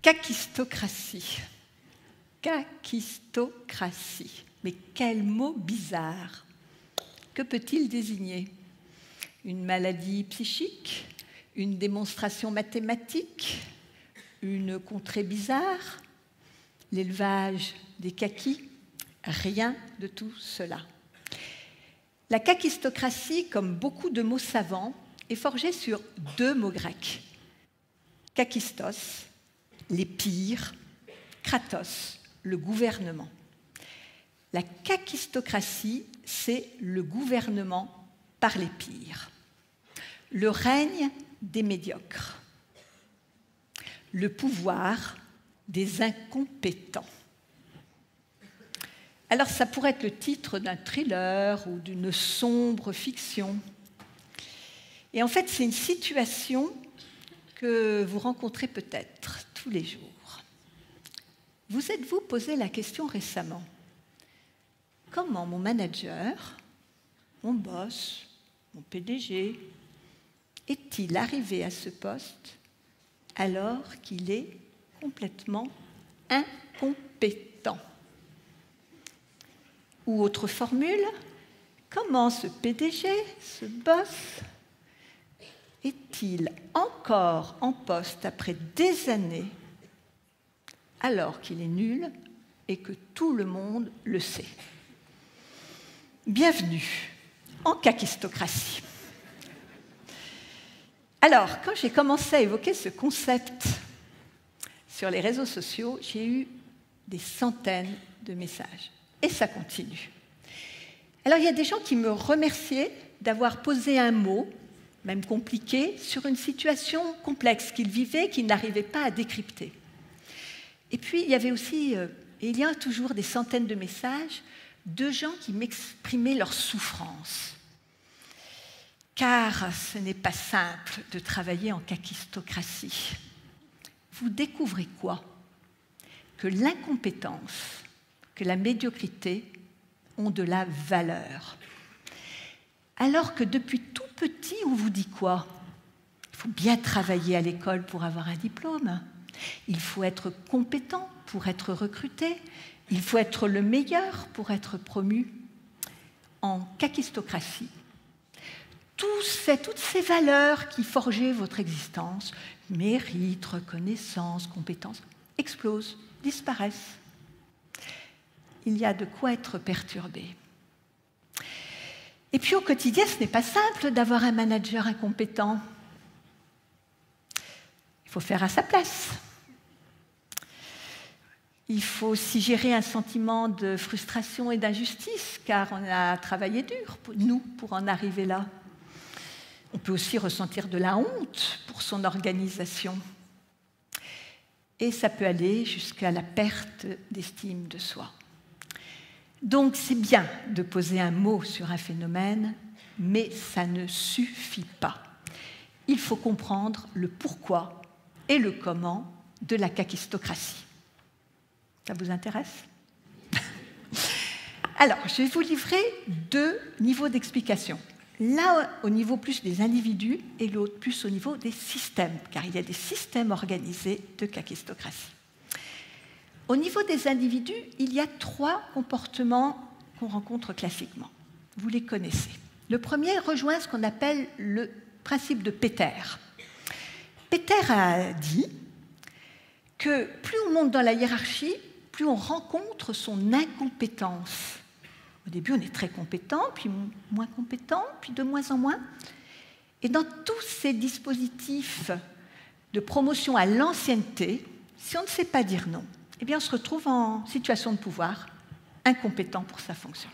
Kakistocratie. Kakistocratie. Mais quel mot bizarre! Que peut-il désigner? Une maladie psychique? Une démonstration mathématique? Une contrée bizarre? L'élevage des kakis? Rien de tout cela. La kakistocratie, comme beaucoup de mots savants, est forgée sur deux mots grecs. Kakistos, les pires, kratos, le gouvernement. La kakistocratie, c'est le gouvernement par les pires. Le règne des médiocres. Le pouvoir des incompétents. Alors ça pourrait être le titre d'un thriller ou d'une sombre fiction. Et en fait, c'est une situation que vous rencontrez peut-être tous les jours. Vous êtes-vous posé la question récemment? Comment mon manager, mon boss, mon PDG, est-il arrivé à ce poste alors qu'il est complètement incompétent? Ou autre formule, comment ce PDG, ce boss, est-il encore en poste après des années alors qu'il est nul et que tout le monde le sait? Bienvenue en kakistocratie. Alors, quand j'ai commencé à évoquer ce concept sur les réseaux sociaux, j'ai eu des centaines de messages. Et ça continue. Alors, il y a des gens qui me remerciaient d'avoir posé un mot, même compliqué, sur une situation complexe qu'ils vivaient, qu'ils n'arrivaient pas à décrypter. Et puis, il y avait aussi, et il y a toujours des centaines de messages, de gens qui m'exprimaient leur souffrance. Car ce n'est pas simple de travailler en kakistocratie. Vous découvrez quoi? Que l'incompétence, que la médiocrité ont de la valeur. Alors que depuis tout petit, on vous dit quoi? Il faut bien travailler à l'école pour avoir un diplôme. Il faut être compétent pour être recruté. Il faut être le meilleur pour être promu. En kakistocratie, toutes ces valeurs qui forgeaient votre existence, mérite, reconnaissance, compétence, explosent, disparaissent. Il y a de quoi être perturbé. Et puis au quotidien, ce n'est pas simple d'avoir un manager incompétent. Il faut faire à sa place. Il faut aussi gérer un sentiment de frustration et d'injustice, car on a travaillé dur, nous, pour en arriver là. On peut aussi ressentir de la honte pour son organisation. Et ça peut aller jusqu'à la perte d'estime de soi. Donc c'est bien de poser un mot sur un phénomène, mais ça ne suffit pas. Il faut comprendre le pourquoi et le comment de la kakistocratie. Ça vous intéresse? Alors, je vais vous livrer deux niveaux d'explication. L'un au niveau plus des individus et l'autre plus au niveau des systèmes, car il y a des systèmes organisés de kakistocratie. Au niveau des individus, il y a trois comportements qu'on rencontre classiquement. Vous les connaissez. Le premier rejoint ce qu'on appelle le principe de Peter. Peter a dit que plus on monte dans la hiérarchie, plus on rencontre son incompétence. Au début, on est très compétent, puis moins compétent, puis de moins en moins. Et dans tous ces dispositifs de promotion à l'ancienneté, si on ne sait pas dire non, eh bien, on se retrouve en situation de pouvoir, incompétent pour sa fonction.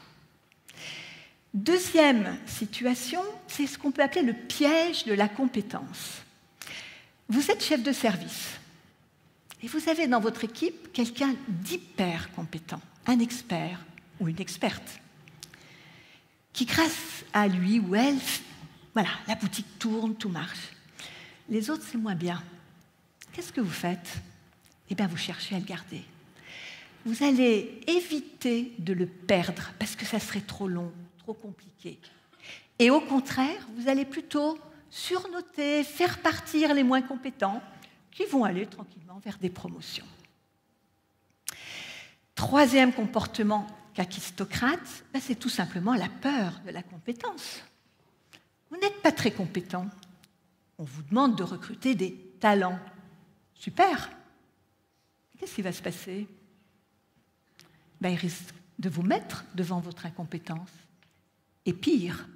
Deuxième situation, c'est ce qu'on peut appeler le piège de la compétence. Vous êtes chef de service et vous avez dans votre équipe quelqu'un d'hyper compétent, un expert ou une experte, qui grâce à lui ou elle, voilà, la boutique tourne, tout marche. Les autres, c'est moins bien. Qu'est-ce que vous faites? Eh bien, vous cherchez à le garder. Vous allez éviter de le perdre parce que ça serait trop long, trop compliqué. Et au contraire, vous allez plutôt surnoter, faire partir les moins compétents qui vont aller tranquillement vers des promotions. Troisième comportement kakistocrate, c'est tout simplement la peur de la compétence. Vous n'êtes pas très compétent. On vous demande de recruter des talents. Super. Qu'est-ce qui va se passer? Il risque de vous mettre devant votre incompétence. Et pire,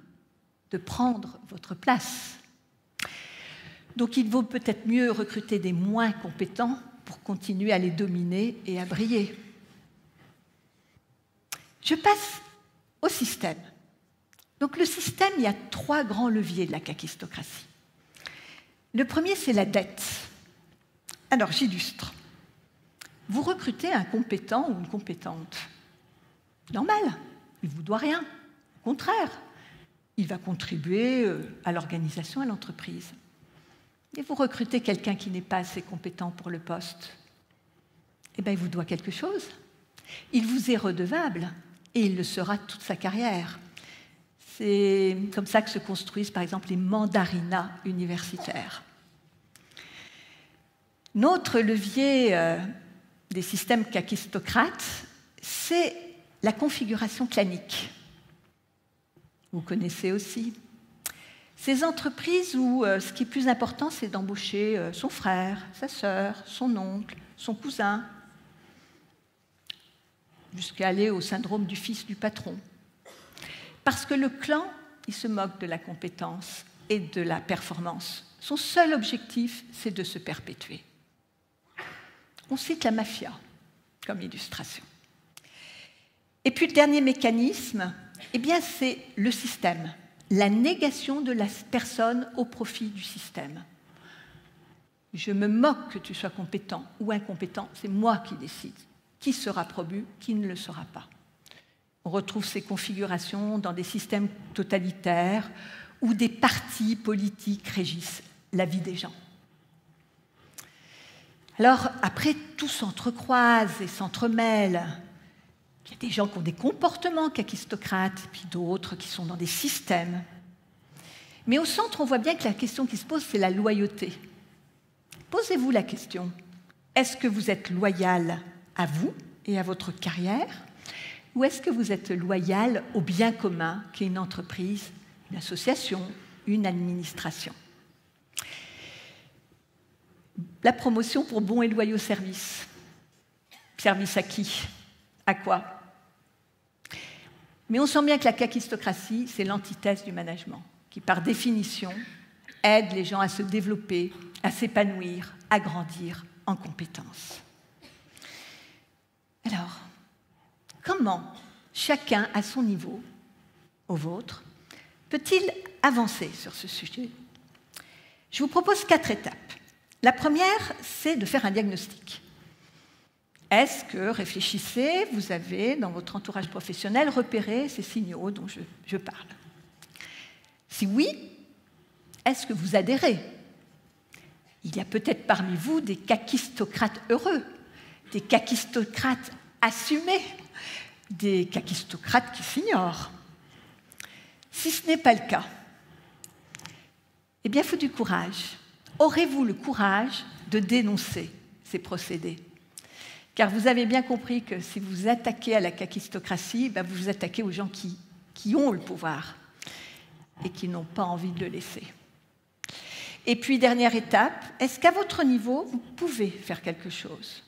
de prendre votre place. Donc il vaut peut-être mieux recruter des moins compétents pour continuer à les dominer et à briller. Je passe au système. Donc le système, il y a 3 grands leviers de la kakistocratie. Le premier, c'est la dette. Alors j'illustre. Vous recrutez un compétent ou une compétente. Normal, il ne vous doit rien. Au contraire, il va contribuer à l'organisation, à l'entreprise. Et vous recrutez quelqu'un qui n'est pas assez compétent pour le poste. Il vous doit quelque chose. Il vous est redevable et il le sera toute sa carrière. C'est comme ça que se construisent, par exemple, les mandarinats universitaires. Notre levier des systèmes kakistocrates, c'est la configuration clanique. Vous connaissez aussi. Ces entreprises où ce qui est plus important, c'est d'embaucher son frère, sa sœur, son oncle, son cousin, jusqu'à aller au syndrome du fils du patron. Parce que le clan, il se moque de la compétence et de la performance. Son seul objectif, c'est de se perpétuer. On cite la mafia comme illustration. Et puis le dernier mécanisme, c'est le système, la négation de la personne au profit du système. Je me moque que tu sois compétent ou incompétent, c'est moi qui décide qui sera promu, qui ne le sera pas. On retrouve ces configurations dans des systèmes totalitaires où des partis politiques régissent la vie des gens. Alors, après, tout s'entrecroise et s'entremêle. Il y a des gens qui ont des comportements kakistocrates, puis d'autres qui sont dans des systèmes. Mais au centre, on voit bien que la question qui se pose, c'est la loyauté. Posez-vous la question, est-ce que vous êtes loyal à vous et à votre carrière, ou est-ce que vous êtes loyal au bien commun qu'est une entreprise, une association, une administration? La promotion pour bons et loyaux services. Service à qui? À quoi? Mais on sent bien que la kakistocratie, c'est l'antithèse du management, qui par définition aide les gens à se développer, à s'épanouir, à grandir en compétences. Alors, comment chacun à son niveau, au vôtre, peut-il avancer sur ce sujet? Je vous propose 4 étapes. La première, c'est de faire un diagnostic. Est-ce que, réfléchissez, vous avez dans votre entourage professionnel repéré ces signaux dont je parle? Si oui, est-ce que vous adhérez? Il y a peut-être parmi vous des kakistocrates heureux, des kakistocrates assumés, des kakistocrates qui s'ignorent. Si ce n'est pas le cas, il faut du courage. Aurez-vous le courage de dénoncer ces procédés? Car vous avez bien compris que si vous attaquez à la kakistocratie, vous vous attaquez aux gens qui ont le pouvoir et qui n'ont pas envie de le laisser. Et puis, dernière étape, est-ce qu'à votre niveau, vous pouvez faire quelque chose?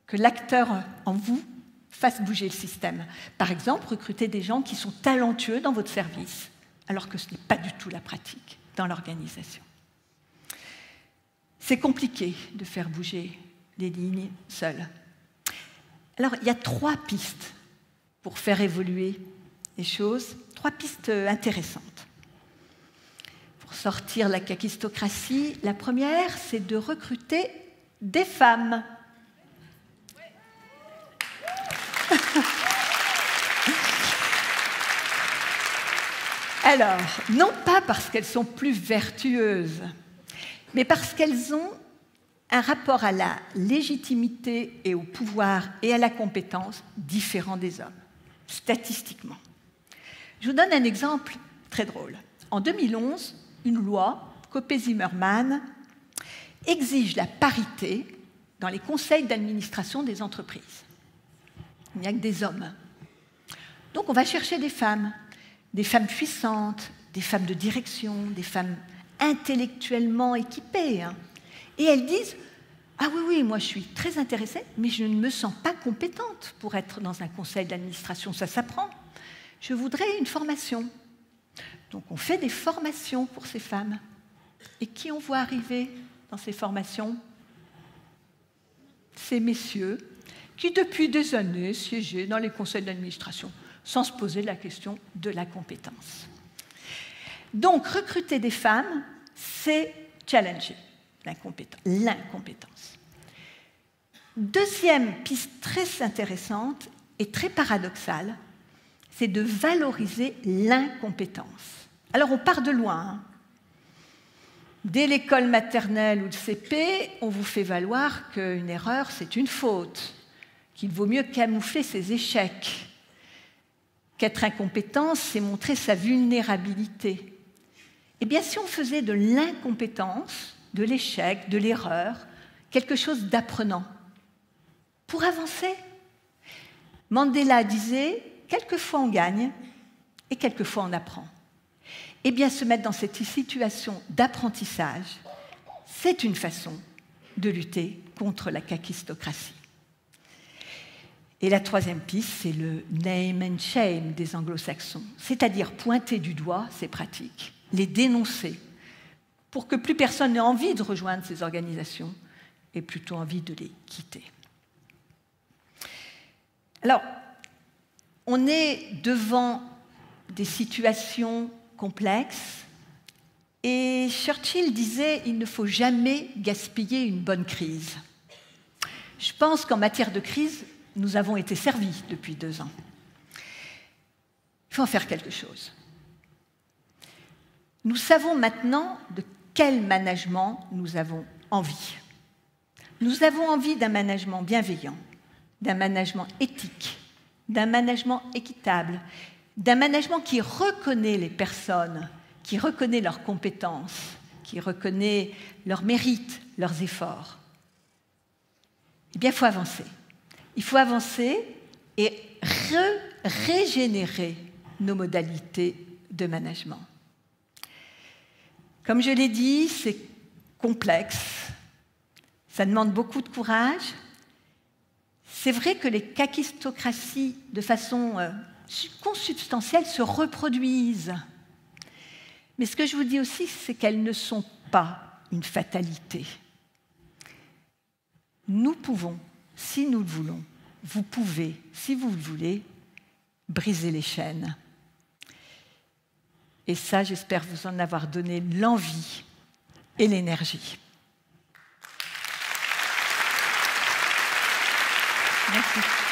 Que l'acteur en vous fasse bouger le système. Par exemple, recruter des gens qui sont talentueux dans votre service, alors que ce n'est pas du tout la pratique dans l'organisation. C'est compliqué de faire bouger les lignes seules. Alors, il y a 3 pistes pour faire évoluer les choses, 3 pistes intéressantes. Pour sortir la kakistocratie, la première, c'est de recruter des femmes. Alors, non pas parce qu'elles sont plus vertueuses, mais parce qu'elles ont un rapport à la légitimité et au pouvoir et à la compétence différent des hommes, statistiquement. Je vous donne un exemple très drôle. En 2011, une loi, Copé-Zimmermann, exige la parité dans les conseils d'administration des entreprises. Il n'y a que des hommes. Donc on va chercher des femmes puissantes, des femmes de direction, des femmes intellectuellement équipées. Et elles disent « Ah oui, moi je suis très intéressée, mais je ne me sens pas compétente pour être dans un conseil d'administration, ça s'apprend. Je voudrais une formation. » Donc on fait des formations pour ces femmes. Et qui on voit arriver dans ces formations? Ces messieurs qui depuis des années siégeaient dans les conseils d'administration sans se poser la question de la compétence. Donc recruter des femmes, c'est challenger l'incompétence. Deuxième piste très intéressante et très paradoxale, c'est de valoriser l'incompétence. Alors on part de loin. Dès l'école maternelle ou le CP, on vous fait valoir qu'une erreur, c'est une faute, qu'il vaut mieux camoufler ses échecs, qu'être incompétent, c'est montrer sa vulnérabilité. Eh bien, si on faisait de l'incompétence, de l'échec, de l'erreur, quelque chose d'apprenant, pour avancer, Mandela disait « quelquefois on gagne et quelquefois on apprend ». Eh bien, se mettre dans cette situation d'apprentissage, c'est une façon de lutter contre la kakistocratie. Et la troisième piste, c'est le name and shame des anglo-saxons, c'est-à-dire pointer du doigt ces pratiques, les dénoncer, pour que plus personne n'ait envie de rejoindre ces organisations et plutôt envie de les quitter. Alors, on est devant des situations complexes et Churchill disait « il ne faut jamais gaspiller une bonne crise ». Je pense qu'en matière de crise, nous avons été servis depuis 2 ans. Il faut en faire quelque chose. Nous savons maintenant de quel management nous avons envie. Nous avons envie d'un management bienveillant, d'un management éthique, d'un management équitable, d'un management qui reconnaît les personnes, qui reconnaît leurs compétences, qui reconnaît leurs mérites, leurs efforts. Eh bien, il faut avancer. Il faut avancer et régénérer nos modalités de management. Comme je l'ai dit, c'est complexe, ça demande beaucoup de courage. C'est vrai que les kakistocraties, de façon consubstantielle, se reproduisent. Mais ce que je vous dis aussi, c'est qu'elles ne sont pas une fatalité. Nous pouvons, si nous le voulons, vous pouvez, si vous le voulez, briser les chaînes. Et ça, j'espère vous en avoir donné l'envie et l'énergie. Merci.